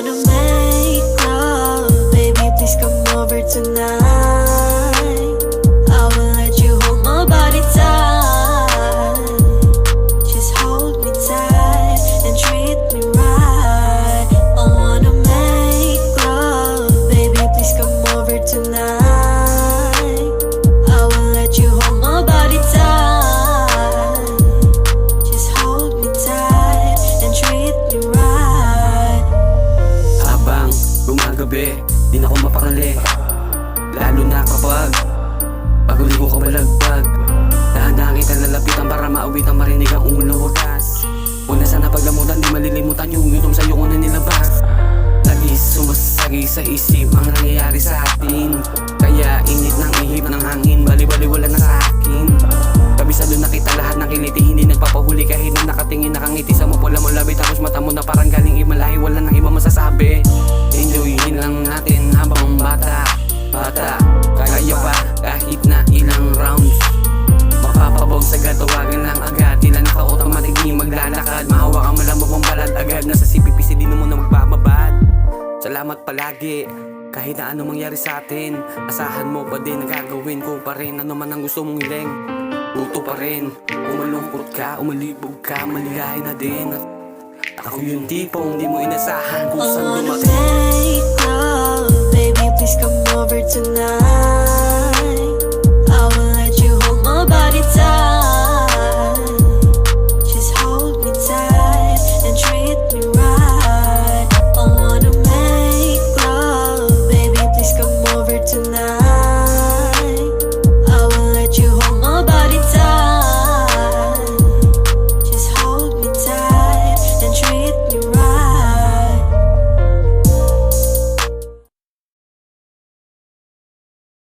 wanna make love, baby, please come over tonight. I will let you hold my body tight. Just hold me tight and treat me right. I wanna make love, baby, please come over tonight. I will let you hold my body tight. Just hold me tight and treat me right. Habang gumagabi, di na ako mapakali, lalo na kapag pagulo ko balagpag. Dahan-dahan kita lalapitan para maawit ang marinig ang umulo wagas. Una sana paglamutan, di malilimutan yung gutom sa'yo ko na nilabas. Lagi sumasagi sa isip ang nangyayari sa atin, kaya init ng ihip ng hangin, bali-bali wala na sa akin. Kabisado na kita lahat ng kiliti, hindi nagpapahuli kahit na nakatingin, nakangiti sa mapula mo labi, tapos mata mo na parang galing imalahi, wala nang iba masasabi. Enjoyin lang natin habang bata, kaya pa kahit na ilang rounds. Mapapabog sa gatawagan lang agad, tila naka-automatic di maglalakad. Mahawakan mo lang mabang balad agad, nasa CPPC di na muna magbababad. Salamat palagi, kahit na ano mangyari sa atin, asahan mo pa din na gagawin ko pa rin ano man ang gusto mong hiling. Luto pa rin, umalungkot ka, umalibog ka, maligahin na din. Ako yung tipong di mo inasahan kung I saan wanna dumating. make love, baby, please come over tonight.